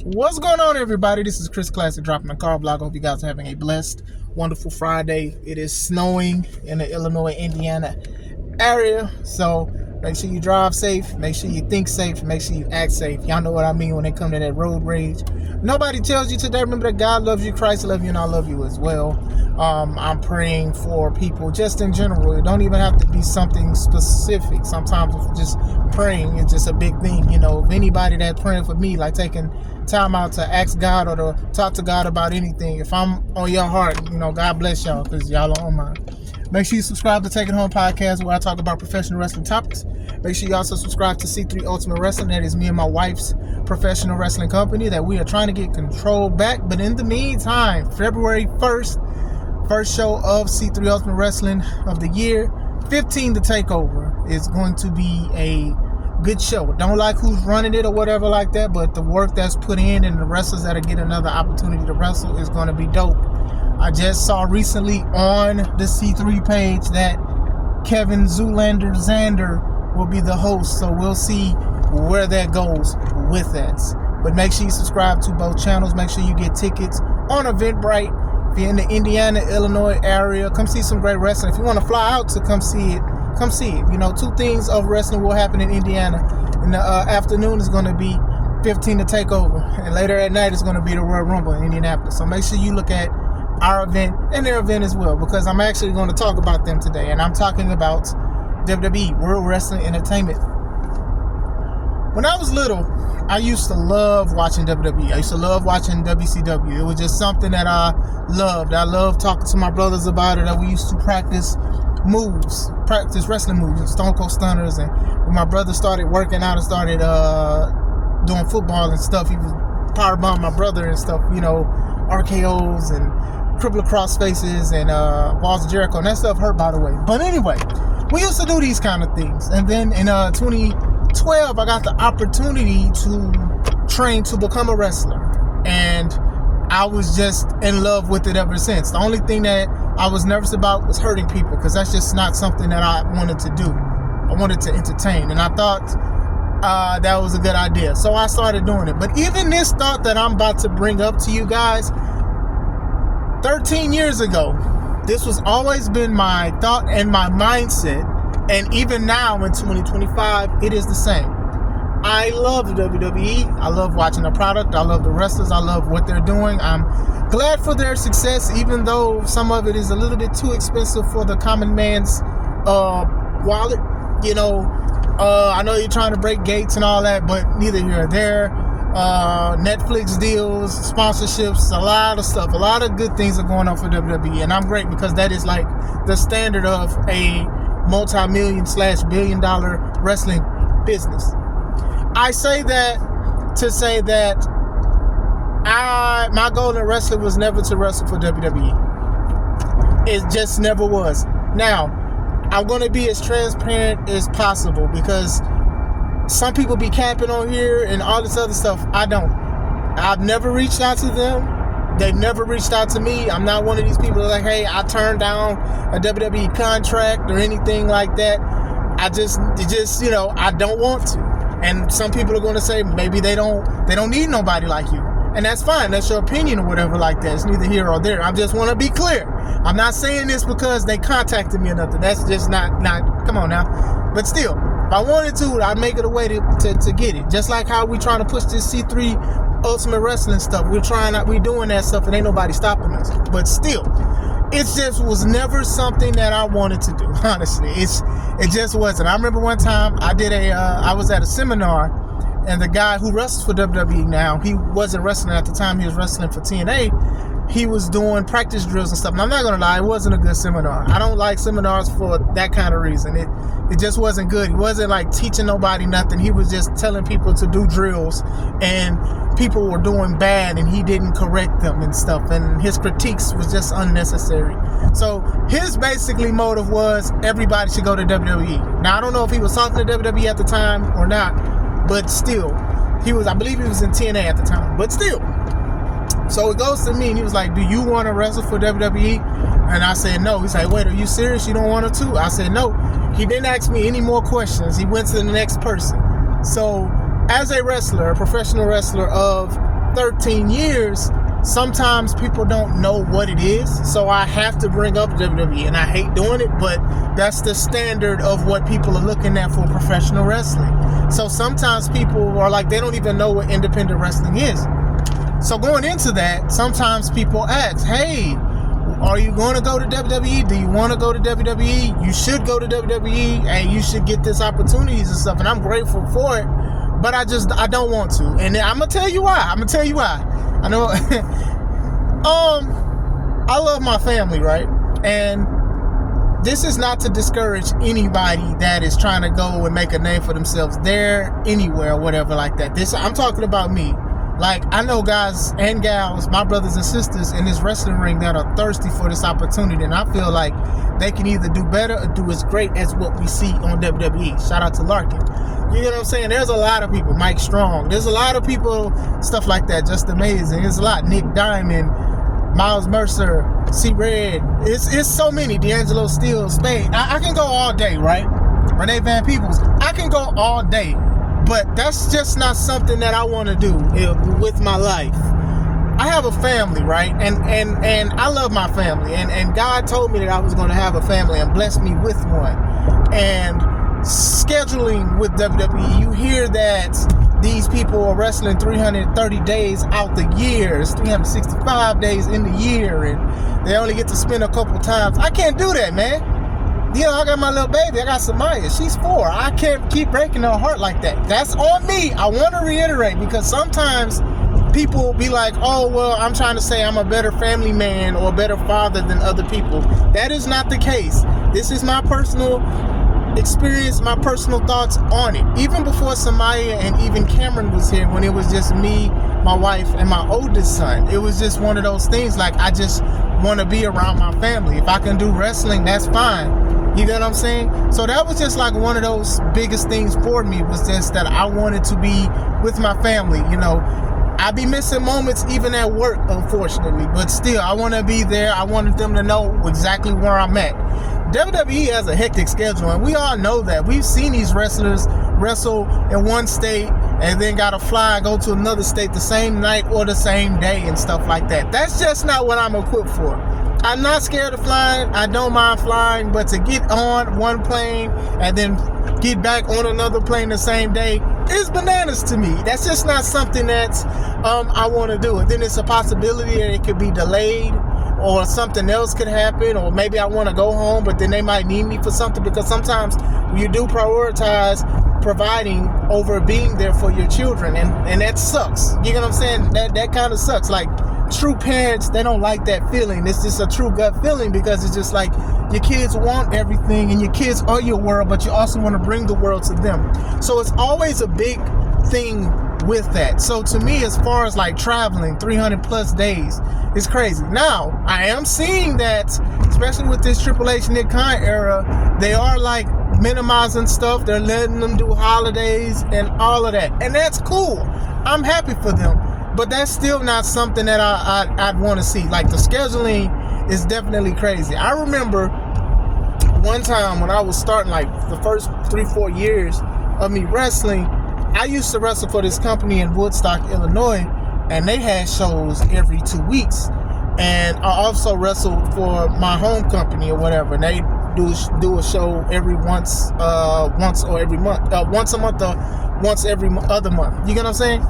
What's going on, everybody? This is Chris Classic dropping the car vlog. I hope you guys are having a blessed, wonderful Friday. It is snowing in the Illinois, Indiana area, so make sure you drive safe, make sure you think safe, make sure you act safe. Y'all know what I mean when it comes to that road rage. Nobody tells you today, remember that God loves you, Christ loves you, and I love you as well. I'm praying for people just in general. It don't even have to be something specific. Sometimes just praying is just a big thing. You know, if anybody that's praying for me, like taking time out to ask God or to talk to God about anything, if I'm on your heart, you know, God bless y'all, because y'all are on mine. Make sure you subscribe to Take It Home Podcast, where I talk about professional wrestling topics. Make sure you also subscribe to C3 Ultimate Wrestling. That is me and my wife's professional wrestling company that we are trying to get control back. But in the meantime, February 1st, first show of C3 Ultimate Wrestling of the year, 15 The Takeover, is going to be a good show. Don't like who's running it or whatever like that, but the work that's put in and the wrestlers that are getting another opportunity to wrestle is going to be dope. I just saw recently on the C3 page that Kevin Zoolander Xander will be the host, so we'll see where that goes with that. But make sure you subscribe to both channels. Make sure you get tickets on Eventbrite. If you're in the Indiana, Illinois area, come see some great wrestling. If you want to fly out to come see it, come see it. You know, 2 things of wrestling will happen in Indiana. In the afternoon is going to be 15 to Takeover, and later at night is going to be the Royal Rumble in Indianapolis. So make sure you look at our event and their event as well, because I'm actually going to talk about them today, and I'm talking about WWE, World Wrestling Entertainment. When I was little, I used to love watching WWE. I used to love watching WCW. It was just something that I loved. I loved talking to my brothers about it. That we used to practice wrestling moves, and Stone Cold Stunners. And when my brother started working out and started doing football and stuff, he was powerbomb my brother and stuff, you know, RKOs and crippler cross faces and Walls of Jericho, and that stuff hurt, by the way. But anyway, we used to do these kind of things. And then in 2012, I got the opportunity to train to become a wrestler, and I was just in love with it ever since. The only thing that I was nervous about was hurting people, because that's just not something that I wanted to do. I wanted to entertain, and I thought that was a good idea, so I started doing it. But even this thought that I'm about to bring up to you guys, 13 years ago, this was always been my thought and my mindset, and even now in 2025, it is the same. I love the WWE. I love watching the product. I love the wrestlers. I love what they're doing. I'm glad for their success, even though some of it is a little bit too expensive for the common man's wallet. You know, I know you're trying to break gates and all that, but neither here or there. Netflix deals, sponsorships, a lot of stuff, a lot of good things are going on for WWE, and I'm great, because that is like the standard of a multi-million/billion-dollar wrestling business. I say that to say that my goal in wrestling was never to wrestle for WWE. It just never was. Now, I'm going to be as transparent as possible, because some people be capping on here and all this other stuff. I don't. I've never reached out to them. They've never reached out to me. I'm not one of these people that are like, hey, I turned down a WWE contract or anything like that. I just, you know, I don't want to. And some people are going to say maybe they don't need nobody like you. And that's fine. That's your opinion or whatever like that. It's neither here or there. I just want to be clear. I'm not saying this because they contacted me or nothing. That's just not, come on now. But still, if I wanted to, I'd make it a way to get it. Just like how we trying to push this C3 Ultimate Wrestling stuff. We doing that stuff, and ain't nobody stopping us. But still, it just was never something that I wanted to do. Honestly, it just wasn't. I remember one time I was at a seminar, and the guy who wrestles for WWE now, he wasn't wrestling at the time. He was wrestling for TNA. He was doing practice drills and stuff. And I'm not going to lie, it wasn't a good seminar. I don't like seminars for that kind of reason. It just wasn't good. He wasn't like teaching nobody nothing. He was just telling people to do drills, and people were doing bad, and he didn't correct them and stuff. And his critiques was just unnecessary. So his basically motive was everybody should go to WWE. Now, I don't know if he was talking to WWE at the time or not, but still, I believe he was in TNA at the time, but still. So it goes to me, and he was like, do you want to wrestle for WWE? And I said, no. He's like, wait, are you serious? You don't want to? I said, no. He didn't ask me any more questions. He went to the next person. So as a wrestler, a professional wrestler of 13 years, sometimes people don't know what it is. So I have to bring up WWE, and I hate doing it, but that's the standard of what people are looking at for professional wrestling. So sometimes people are like, they don't even know what independent wrestling is. So going into that, sometimes people ask, hey, are you going to go to WWE? Do you want to go to WWE? You should go to WWE, and you should get this opportunities and stuff. And I'm grateful for it, but I don't want to. And I'm going to tell you why. I know, I love my family, right? And this is not to discourage anybody that is trying to go and make a name for themselves there, anywhere, whatever like that. I'm talking about me. Like, I know guys and gals, my brothers and sisters in this wrestling ring that are thirsty for this opportunity, and I feel like they can either do better or do as great as what we see on WWE. Shout out to Larkin. You know what I'm saying? There's a lot of people. Mike Strong. There's a lot of people, stuff like that, just amazing. There's a lot. Nick Diamond, Miles Mercer, C-Red. It's so many. D'Angelo Steele, Spade. I can go all day, right? Renee Van Peebles. I can go all day. But that's just not something that I want to do with my life. I have a family, right? And I love my family. And God told me that I was going to have a family and blessed me with one. And scheduling with WWE, you hear that these people are wrestling 330 days out the year. It's 365 days in the year. And they only get to spend a couple times. I can't do that, man. You know, I got my little baby. I got Samaya. She's 4. I can't keep breaking her heart like that. That's on me. I want to reiterate, because sometimes people will be like, oh, well, I'm trying to say I'm a better family man or a better father than other people. That is not the case. This is my personal experience, my personal thoughts on it. Even before Samaya and even Cameron was here, when it was just me, my wife, and my oldest son, it was just one of those things, like, I just want to be around my family. If I can do wrestling, that's fine. You get what I'm saying? So that was just like one of those biggest things for me, was just that I wanted to be with my family. You know, I be missing moments even at work, unfortunately, but still, I want to be there. I wanted them to know exactly where I'm at. WWE has a hectic schedule, and we all know that. We've seen these wrestlers wrestle in one state and then gotta fly and go to another state the same night or the same day and stuff like that. That's just not what I'm equipped for. I'm not scared of flying. I don't mind flying, but to get on one plane and then get back on another plane the same day is bananas to me. That's just not something that I want to do. And then it's a possibility that it could be delayed, or something else could happen, or maybe I want to go home, but then they might need me for something, because sometimes you do prioritize providing over being there for your children, and that sucks. You know what I'm saying? That kind of sucks. Like, true parents, they don't like that feeling. It's just a true gut feeling, because it's just like your kids want everything, and your kids are your world, but you also want to bring the world to them. So it's always a big thing with that. So to me, as far as like traveling 300 plus days, it's crazy. Now, I am seeing that, especially with this Triple H Nick Khan era, they are like minimizing stuff. They're letting them do holidays and all of that, and that's cool. I'm happy for them. But that's still not something that I'd want to see. Like, the scheduling is definitely crazy. I remember one time when I was starting, like, the first 3-4 years of me wrestling, I used to wrestle for this company in Woodstock, Illinois, and they had shows every 2 weeks. And I also wrestled for my home company or whatever, and they do a show every once or every month, once a month or once every other month. You get what I'm saying?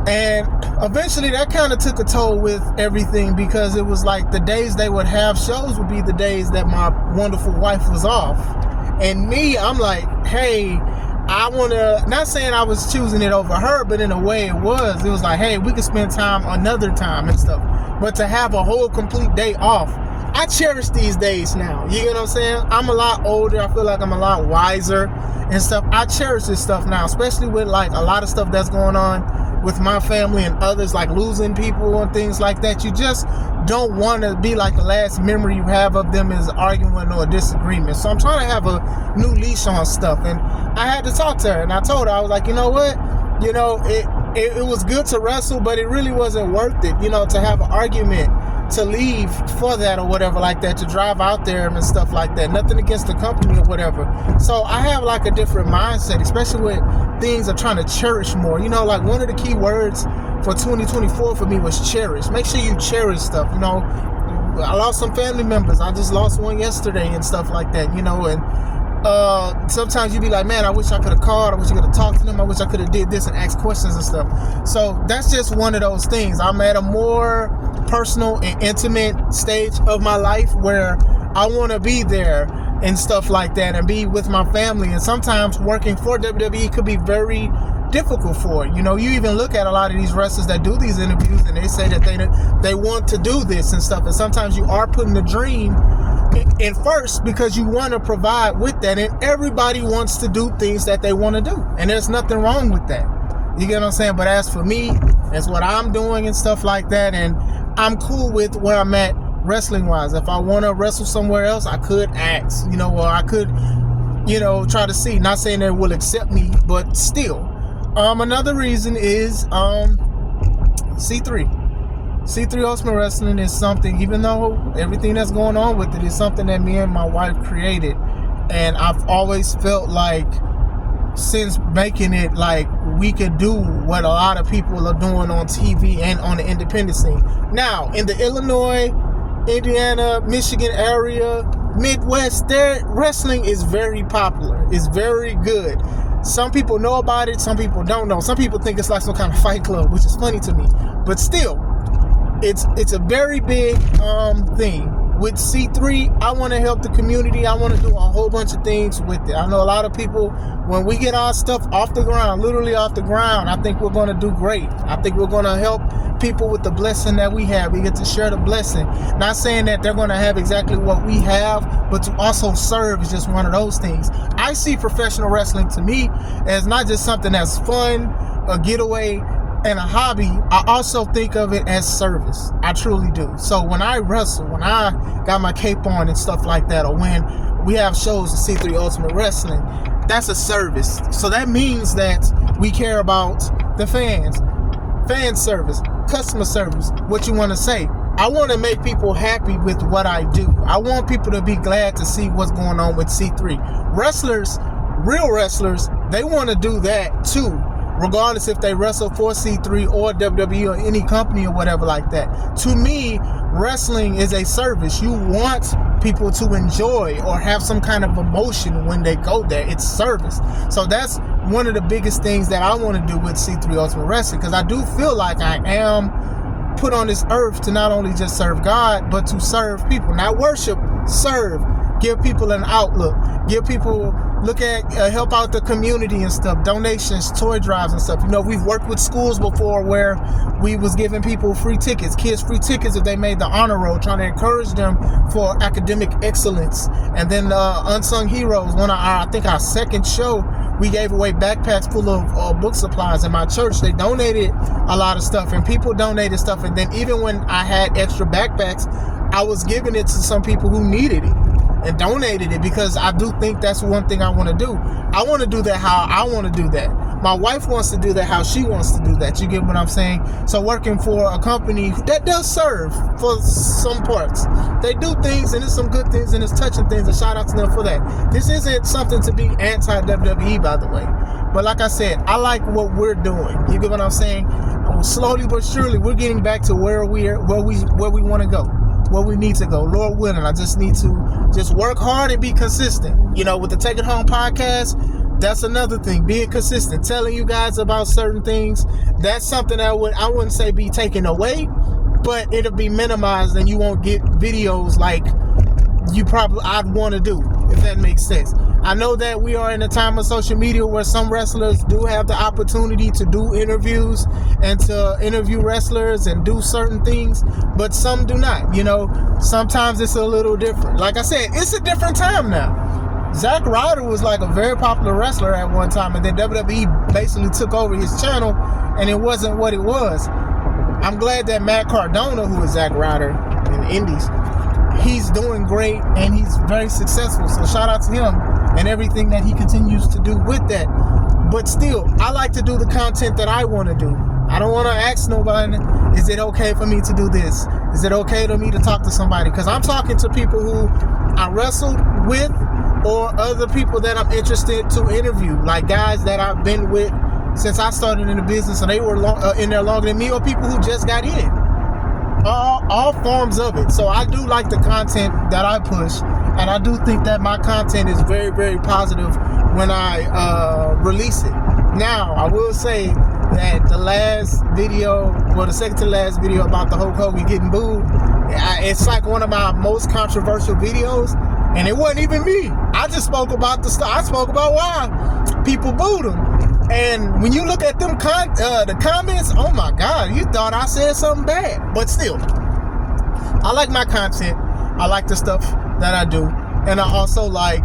And eventually that kind of took a toll with everything, because it was like the days they would have shows would be the days that my wonderful wife was off. And me, I'm like, hey, I want to, not saying I was choosing it over her, but in a way it was like, hey, we could spend time another time and stuff. But to have a whole complete day off, I cherish these days now. You know what I'm saying? I'm a lot older. I feel like I'm a lot wiser and stuff. I cherish this stuff now, especially with like a lot of stuff that's going on with my family and others, like losing people and things like that. You just don't want to be like the last memory you have of them is arguing or a disagreement. So I'm trying to have a new leash on stuff. And I had to talk to her, and I told her, I was like, you know what? You know, it was good to wrestle, but it really wasn't worth it, you know, to have an argument, to leave for that or whatever like that, to drive out there and stuff like that. Nothing against the company or whatever. So I have like a different mindset, especially with things I'm trying to cherish more. You know, like one of the key words for 2024 for me was cherish. Make sure you cherish stuff. You know, I lost some family members. I just lost one yesterday and stuff like that, you know, and sometimes you be like, man, I wish I could have called. I wish I could have talked to them. I wish I could have did this and asked questions and stuff. So that's just one of those things. I'm at a more personal and intimate stage of my life where I want to be there and stuff like that and be with my family. And sometimes working for WWE could be very difficult for it. You know, you even look at a lot of these wrestlers that do these interviews and they say that they want to do this and stuff. And sometimes you are putting the dream in first because you want to provide with that, and everybody wants to do things that they want to do, and there's nothing wrong with that. You get what I'm saying? But as for me, that's what I'm doing and stuff like that, and I'm cool with where I'm at wrestling wise. If I want to wrestle somewhere else, I could ask, you know, or I could, you know, try to see. Not saying they will accept me, but still. Another reason is C3 Ultimate Wrestling is something, even though everything that's going on with it is something that me and my wife created, and I've always felt like since making it, like, we could do what a lot of people are doing on TV and on the independent scene. Now, in the Illinois, Indiana, Michigan area, Midwest, their wrestling is very popular. It's very good. Some people know about it, some people don't know. Some people think it's like some kind of fight club, which is funny to me. But still, it's a very big thing. With C3, I want to help the community. I want to do a whole bunch of things with it. I know a lot of people, when we get our stuff off the ground, literally off the ground, I think we're going to do great. I think we're going to help people with the blessing that we have. We get to share the blessing. Not saying that they're going to have exactly what we have, but to also serve is just one of those things. I see professional wrestling, to me, as not just something that's fun, a getaway, and a hobby. I also think of it as service. I truly do. So when I wrestle, when I got my cape on and stuff like that, or when we have shows at C3 Ultimate Wrestling, that's a service. So that means that we care about the fans. Fan service, customer service, what you want to say. I want to make people happy with what I do. I want people to be glad to see what's going on with C3. Wrestlers, real wrestlers, they want to do that too, regardless if they wrestle for C3 or WWE or any company or whatever like that. To me, wrestling is a service. You want people to enjoy or have some kind of emotion when they go there. It's service. So that's one of the biggest things that I want to do with C3 Ultimate Wrestling, because I do feel like I am put on this earth to not only just serve God, but to serve people. Not worship, serve. Give people an outlook. Give people, look at, help out the community and stuff. Donations, toy drives and stuff. You know, we've worked with schools before where we was giving people free tickets, kids free tickets if they made the honor roll, trying to encourage them for academic excellence. And then Unsung Heroes, I think our second show, we gave away backpacks full of book supplies. In my church, they donated a lot of stuff, and people donated stuff. And then even when I had extra backpacks, I was giving it to some people who needed it and donated it, because I do think that's one thing I want to do. I want to do that how I want to do that. My wife wants to do that how she wants to do that. You get what I'm saying? So working for a company that does serve for some parts. They do things, and it's some good things, and it's touching things, and shout out to them for that. This isn't something to be anti-WWE, by the way. But like I said, I like what we're doing. You get what I'm saying? Slowly but surely, we're getting back to where we want to go, where we need to go. Lord willing, I just need to just work hard and be consistent. You know, with the Take It Home podcast, that's another thing. Being consistent, telling you guys about certain things. That's something that I wouldn't say be taken away, but it'll be minimized, and you won't get videos like I'd want to do, if that makes sense. I know that we are in a time of social media where some wrestlers do have the opportunity to do interviews and to interview wrestlers and do certain things, but some do not. You know, sometimes it's a little different. Like I said, it's a different time now. Zack Ryder was like a very popular wrestler at one time, and then WWE basically took over his channel, and it wasn't what it was. I'm glad that Matt Cardona, who is Zack Ryder in the Indies, he's doing great and he's very successful. So shout out to him and everything that he continues to do with that. But still, I like to do the content that I want to do. I don't want to ask nobody, is it okay for me to do this? Is it okay for me to talk to somebody? Because I'm talking to people who I wrestled with, or other people that I'm interested to interview, like guys that I've been with since I started in the business and they were in there longer than me, or people who just got in. All forms of it. So I do like the content that I push, and I do think that my content is very, very positive when I release it. Now, I will say that the last video, well, the second to last video about the Hulk Hogan getting booed, it's like one of my most controversial videos, and it wasn't even me. I just spoke about I spoke about why people booed him. And when you look at them the comments, oh my God, you thought I said something bad. But still, I like my content. I like the stuff that I do. And I also like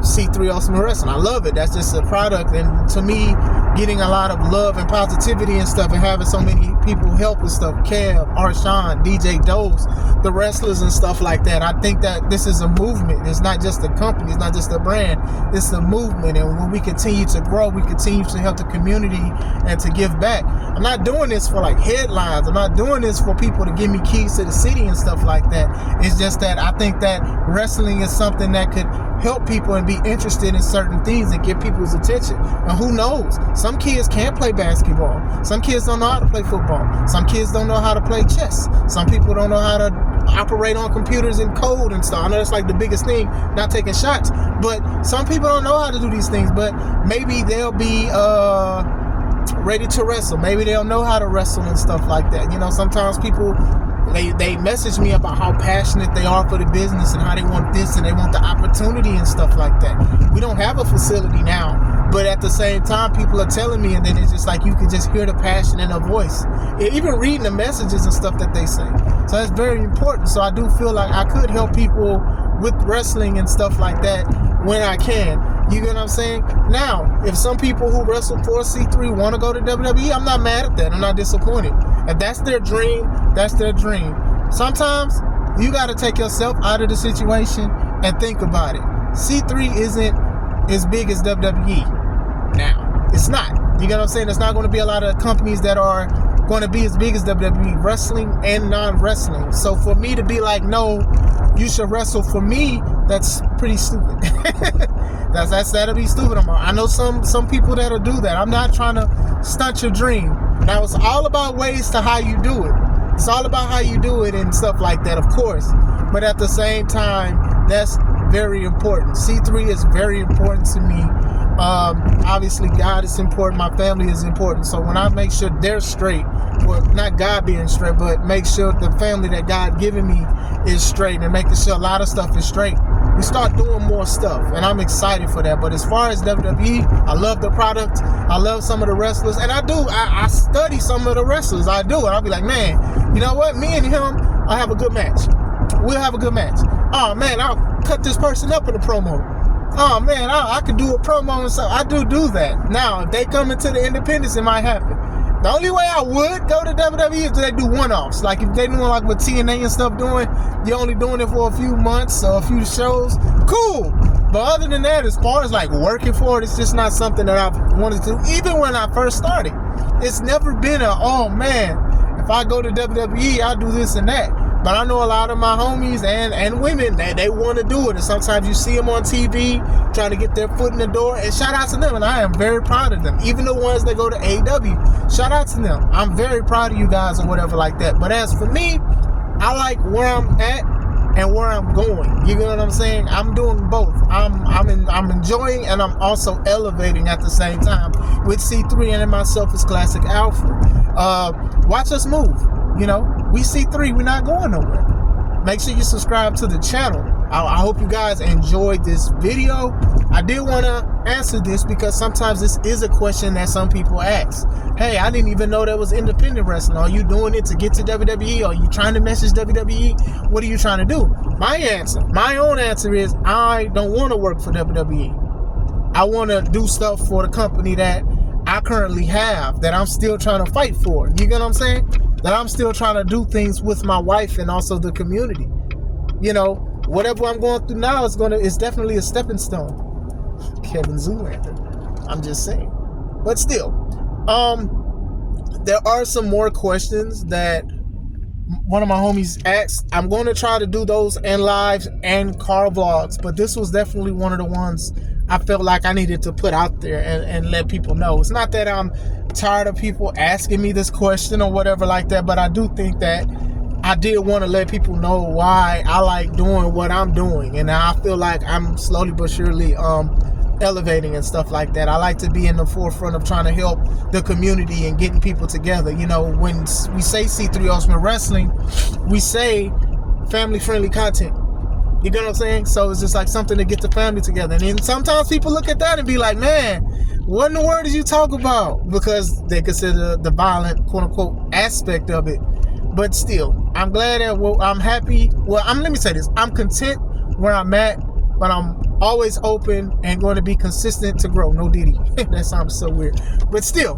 C3 Ultimate Wrestling. I love it. That's just a product. And to me, getting a lot of love and positivity and stuff, and having so many people help and stuff, Kev, Arshawn, DJ Dose, the wrestlers and stuff like that. I think that this is a movement. It's not just a company. It's not just a brand. It's a movement. And when we continue to grow, we continue to help the community and to give back. I'm not doing this for like headlines. I'm not doing this for people to give me keys to the city and stuff like that. It's just that I think that wrestling is something that could help people and be interested in certain things and get people's attention. And who knows? Some kids can't play basketball. Some kids don't know how to play football. Some kids don't know how to play chess. Some people don't know how to operate on computers and code and stuff. I know that's like the biggest thing, not taking shots. But some people don't know how to do these things. But maybe they'll be ready to wrestle. Maybe they'll know how to wrestle and stuff like that. You know, sometimes people, they message me about how passionate they are for the business and how they want this and they want the opportunity and stuff like that. We don't have a facility now, but at the same time, people are telling me, and then it's just like you can just hear the passion in their voice, even reading the messages and stuff that they say. So that's very important. So I do feel like I could help people with wrestling and stuff like that when I can. You get what I'm saying? Now, if some people who wrestle for C3 want to go to WWE, I'm not mad at that. I'm not disappointed. If that's their dream, that's their dream. Sometimes you got to take yourself out of the situation and think about it. C3 isn't as big as WWE now. It's not. You get what I'm saying? There's not going to be a lot of companies that are going to be as big as WWE, wrestling and non-wrestling. So for me to be like, no, you should wrestle for me, that's pretty stupid. That'll be stupid. I know some people that'll do that. I'm not trying to stunt your dream. Now, it's all about ways to how you do it. It's all about how you do it and stuff like that, of course. But at the same time, that's very important. C3 is very important to me. Obviously, God is important. My family is important. So when I make sure they're straight, well, not God being straight, but make sure the family that God given me is straight, and making sure a lot of stuff is straight, we start doing more stuff, and I'm excited for that. But as far as WWE, I love the product. I love some of the wrestlers, and I study some of the wrestlers. I do, and I'll be like, man, you know what? Me and him, I'll have a good match. We'll have a good match. Oh man, I'll cut this person up in a promo. Oh man, I could do a promo and stuff. I do that. Now, if they come into the independents, it might happen. The only way I would go to WWE is if they do one-offs. Like if they doing like what TNA and stuff doing, you're only doing it for a few months or a few shows, cool. But other than that, as far as like working for it, it's just not something that I've wanted to do. Even when I first started, it's never been oh man, if I go to WWE, I'll do this and that. But I know a lot of my homies and women, they want to do it. And sometimes you see them on TV trying to get their foot in the door. And shout out to them. And I am very proud of them. Even the ones that go to AEW, shout out to them. I'm very proud of you guys or whatever like that. But as for me, I like where I'm at and where I'm going. You get what I'm saying? I'm doing both. I'm enjoying, and I'm also elevating at the same time with C3 and in myself as Classic Alpha. Watch us move. You know, we C3, we're not going nowhere. Make sure you subscribe to the channel. I hope you guys enjoyed this video. I did want to answer this because sometimes this is a question that some people ask. Hey, I didn't even know there was independent wrestling. Are you doing it to get to WWE? Are you trying to message WWE? What are you trying to do? My own answer is I don't want to work for WWE. I want to do stuff for the company that I currently have, that I'm still trying to fight for. You get what I'm saying? That I'm still trying to do things with my wife and also the community. You know, whatever I'm going through now is definitely a stepping stone. Kevin Zoolander. I'm just saying. But still, there are some more questions that one of my homies asked. I'm going to try to do those in lives and car vlogs, but this was definitely one of the ones I felt like I needed to put out there and let people know. It's not that I'm tired of people asking me this question or whatever like that, but I do think that I did want to let people know why I like doing what I'm doing. And I feel like I'm slowly but surely elevating and stuff like that. I like to be in the forefront of trying to help the community and getting people together. You know, when we say C3 Ultimate Wrestling, we say family-friendly content. You get what I'm saying? So it's just like something to get the family together. And then sometimes people look at that and be like, man, what in the world did you talk about? Because they consider the violent, quote-unquote, aspect of it. But still, I'm glad that I'm happy. Well, let me say this. I'm content where I'm at, but I'm always open and going to be consistent to grow. No Diddy. That sounds so weird. But still,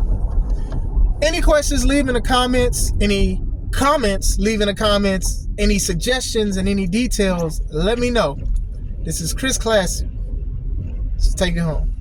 any questions, leave in the comments. Any comments, leave in the comments. Any suggestions and any details, let me know. This is Chris Classic. Let's take it home.